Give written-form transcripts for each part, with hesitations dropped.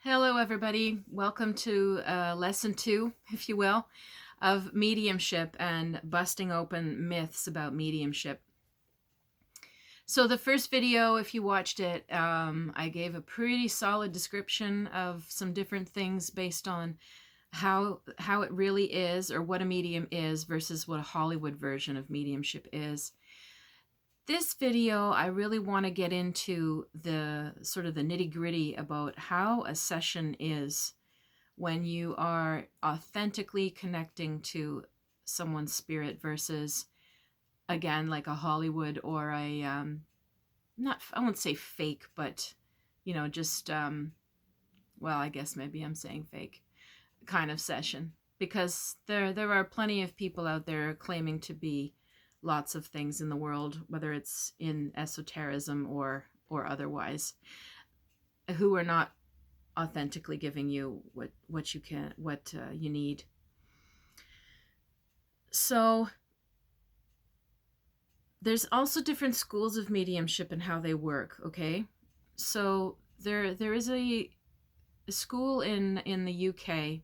Hello, everybody. Welcome to lesson 2, if you will, of mediumship and busting open myths about mediumship. So the first video, if you watched it, I gave a pretty solid description of some different things based on how it really is, or what a medium is versus what a Hollywood version of mediumship is. This video, I really want to get into the sort of the nitty-gritty about how a session is when you are authentically connecting to someone's spirit versus, again, like a Hollywood or a not, I won't say fake, but just well, I guess maybe I'm saying fake kind of session, because there are plenty of people out there claiming to be lots of things in the world, whether it's in esotericism or otherwise, who are not authentically giving you what you need. So there's also different schools of mediumship and how they work. Okay, so there is a school in the UK,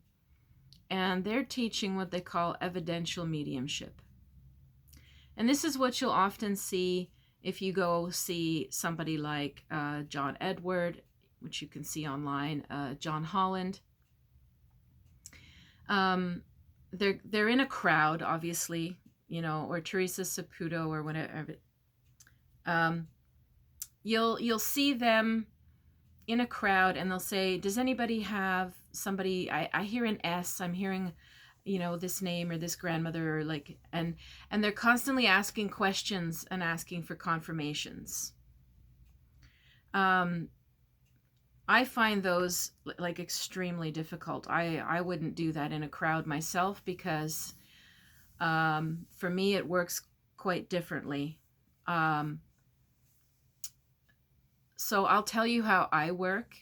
and they're teaching what they call evidential mediumship. And this is what you'll often see if you go see somebody like John Edward, which you can see online, John Holland. They're in a crowd, obviously, or Teresa Saputo or whatever. You'll see them in a crowd, and they'll say, "Does anybody have somebody? I hear an S. I'm hearing, this name or this grandmother," or like, and they're constantly asking questions and asking for confirmations. I find those like extremely difficult. I wouldn't do that in a crowd myself, because for me it works quite differently. So I'll tell you how I work,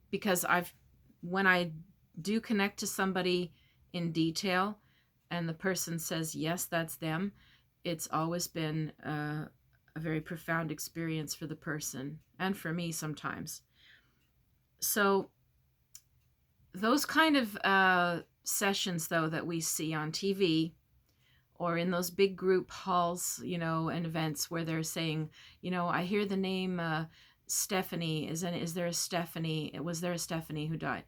because when I do connect to somebody in detail and the person says yes, that's them, it's always been a very profound experience for the person and for me sometimes. So those kind of sessions, though, that we see on TV or in those big group halls, and events where they're saying, I hear the name Stephanie. Is there a Stephanie? Was there a Stephanie who died?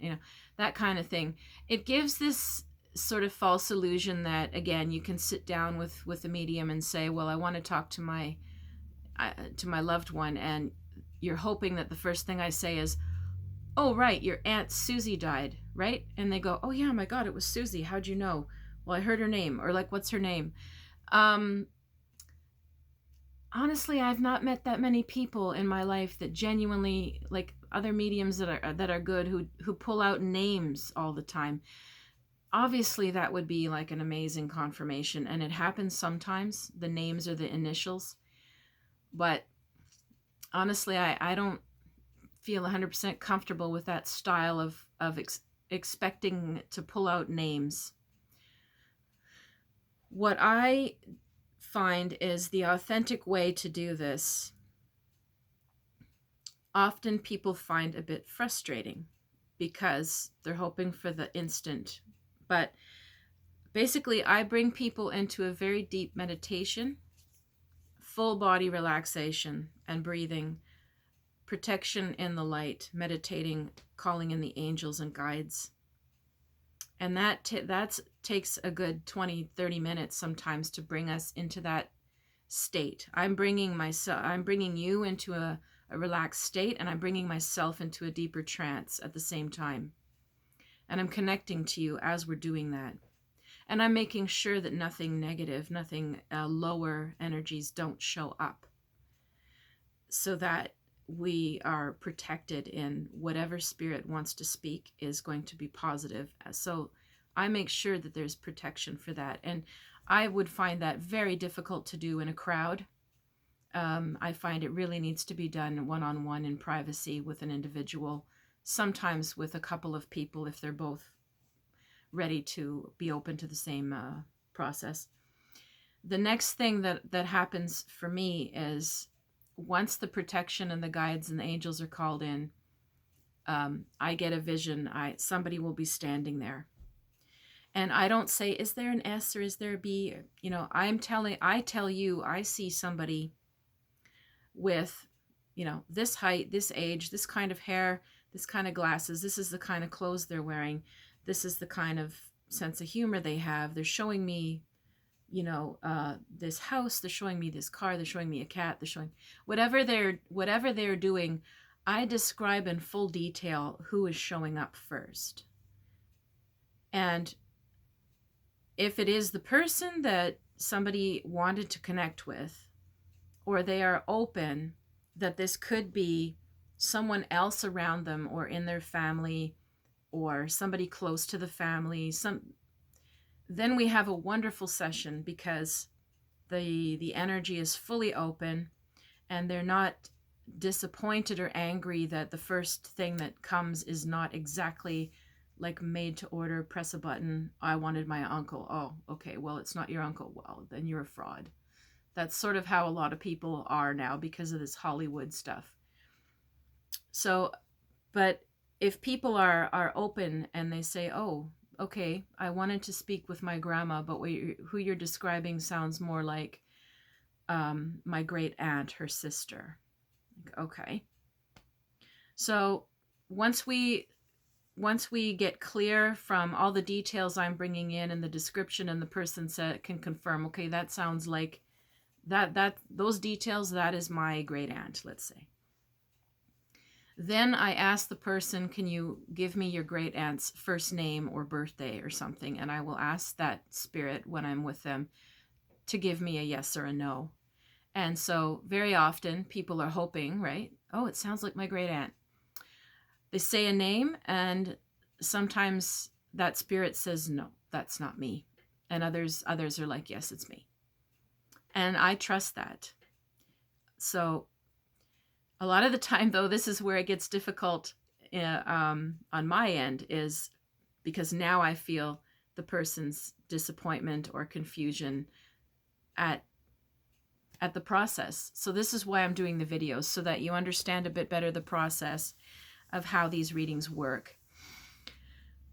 That kind of thing. It gives this sort of false illusion that, again, you can sit down with a medium and say, well, I want to talk to my loved one, and you're hoping that the first thing I say is, oh, right, your Aunt Susie died, right? And they go, oh yeah, my God, it was Susie. How'd you know? Well, I heard her name. Or like, what's her name? Honestly, I've not met that many people in my life that genuinely, like other mediums that are good, who pull out names all the time. Obviously, that would be like an amazing confirmation, and it happens sometimes. The names are the initials. But honestly, I don't feel 100% comfortable with that style of expecting to pull out names. What I find is the authentic way to do this, often people find a bit frustrating because they're hoping for the instant. But basically, I bring people into a very deep meditation, full body relaxation and breathing, protection in the light, meditating, calling in the angels and guides. And that takes a good 20-30 minutes sometimes to bring us into that state. I'm bringing you into a relaxed state, and I'm bringing myself into a deeper trance at the same time. And I'm connecting to you as we're doing that. And I'm making sure that nothing negative, nothing lower energies don't show up, so that we are protected in whatever spirit wants to speak is going to be positive. So I make sure that there's protection for that. And I would find that very difficult to do in a crowd. I find it really needs to be done one-on-one in privacy with an individual, sometimes with a couple of people if they're both ready to be open to the same process. The next thing that happens for me is, once the protection and the guides and the angels are called in, I get a vision. Somebody will be standing there, and I don't say, "Is there an S or is there a B?" I tell you, I see somebody with, this height, this age, this kind of hair, this kind of glasses. This is the kind of clothes they're wearing. This is the kind of sense of humor they have. They're showing me, this house. They're showing me this car. They're showing me a cat. They're showing whatever they're doing. I describe in full detail who is showing up first. And if it is the person that somebody wanted to connect with, or they are open that this could be someone else around them or in their family or somebody close to the family, then we have a wonderful session, because the energy is fully open and they're not disappointed or angry that the first thing that comes is not exactly like made to order, press a button, I wanted my uncle. Oh, okay, well, it's not your uncle. Well, then you're a fraud. That's sort of how a lot of people are now because of this Hollywood stuff. So, but if people are open and they say, oh, okay, I wanted to speak with my grandma, but who you're describing sounds more like my great aunt, her sister. Okay. So once we get clear from all the details I'm bringing in and the description, and the person can confirm, okay, that sounds like those details, that is my great aunt, let's say. Then I ask the person, can you give me your great aunt's first name or birthday or something? And I will ask that spirit when I'm with them to give me a yes or a no. And so very often people are hoping, right? Oh, it sounds like my great aunt. They say a name, and sometimes that spirit says, no, that's not me. And others are like, yes, it's me. And I trust that. So a lot of the time, though, this is where it gets difficult on my end, is because now I feel the person's disappointment or confusion at the process. So this is why I'm doing the videos, so that you understand a bit better the process of how these readings work.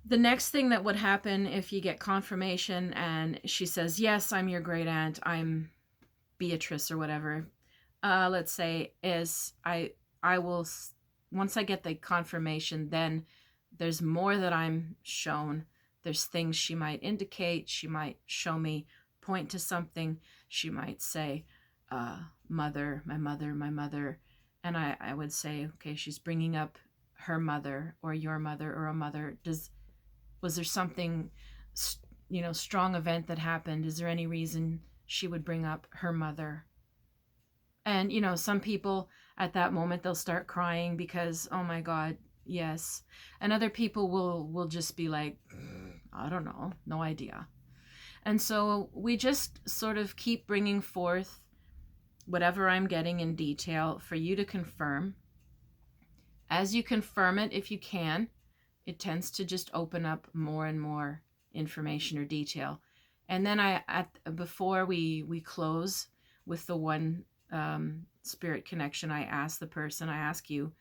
The next thing that would happen if you get confirmation and she says, yes, I'm your great aunt, I'm Beatrice or whatever, let's say, is I will, once I get the confirmation, then there's more that I'm shown. There's things she might indicate. She might show me, point to something. She might say, mother, my mother, my mother. And I would say, okay, she's bringing up her mother or your mother or a mother. Was there something, strong event that happened? Is there any reason she would bring up her mother? And, some people at that moment, they'll start crying because, oh my God, yes. And other people will just be like, I don't know, no idea. And so we just sort of keep bringing forth whatever I'm getting in detail for you to confirm. As you confirm it, if you can, it tends to just open up more and more information or detail. And then before we close with the one spirit connection, I ask the person, I ask you,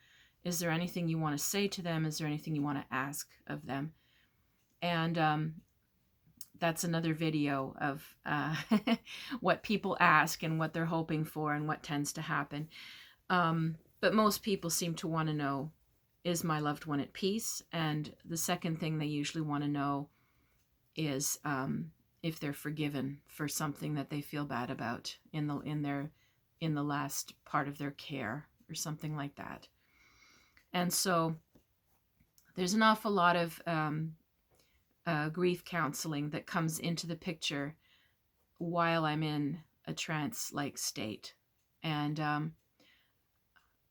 is there anything you want to say to them? Is there anything you want to ask of them? And that's another video of what people ask and what they're hoping for and what tends to happen. But most people seem to want to know, is my loved one at peace? And the second thing they usually want to know is if they're forgiven for something that they feel bad about in the last part of their care or something like that. And so there's an awful lot of grief counseling that comes into the picture while I'm in a trance-like state. And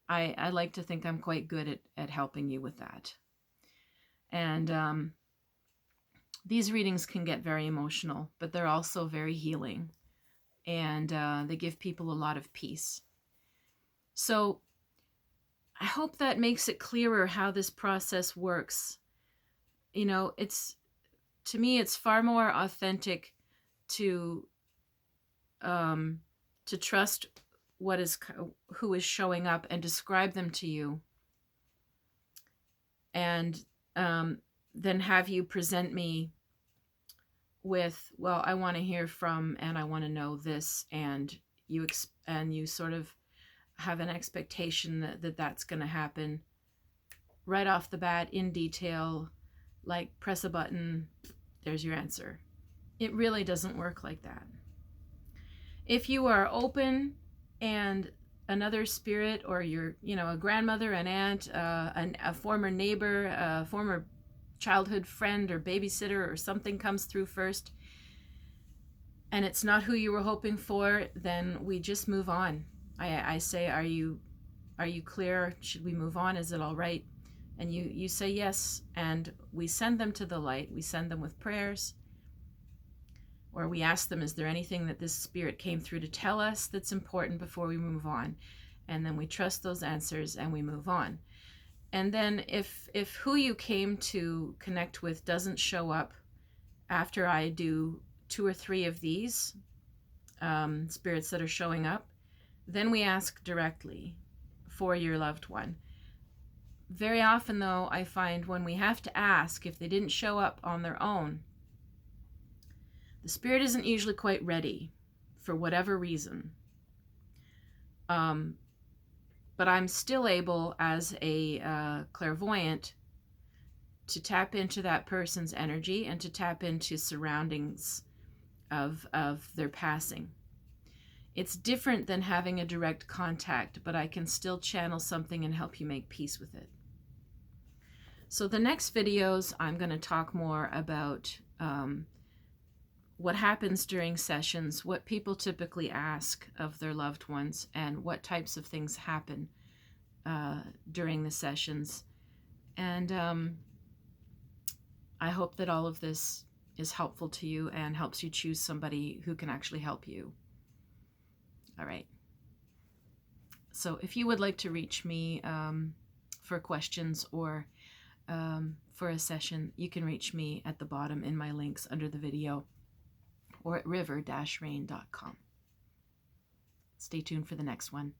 I like to think I'm quite good at helping you with that. And these readings can get very emotional, but they're also very healing. And they give people a lot of peace. So I hope that makes it clearer how this process works. To me, it's far more authentic to trust who is showing up and describe them to you and then have you present me with, well, I want to hear from, and I want to know this, and you sort of have an expectation that that's going to happen right off the bat in detail, like press a button, there's your answer. It really doesn't work like that. If you are open and another spirit, or a grandmother, an aunt, a former neighbor, a former childhood friend or babysitter or something comes through first, and it's not who you were hoping for, then we just move on. I say, are you clear? Should we move on? Is it all right? And you say yes, and we send them to the light. We send them with prayers, or we ask them, is there anything that this spirit came through to tell us that's important before we move on? And then we trust those answers and we move on. And then if who you came to connect with doesn't show up after I do 2 or 3 of these spirits that are showing up, then we ask directly for your loved one. Very often, though, I find when we have to ask, if they didn't show up on their own, the spirit isn't usually quite ready for whatever reason. But I'm still able, as a clairvoyant, to tap into that person's energy and to tap into surroundings of their passing. It's different than having a direct contact, but I can still channel something and help you make peace with it. So the next videos, I'm going to talk more about what happens during sessions, what people typically ask of their loved ones, and what types of things happen during the sessions. And I hope that all of this is helpful to you and helps you choose somebody who can actually help you. All right. So if you would like to reach me for questions or for a session, you can reach me at the bottom in my links under the video, or at river-rain.com. Stay tuned for the next one.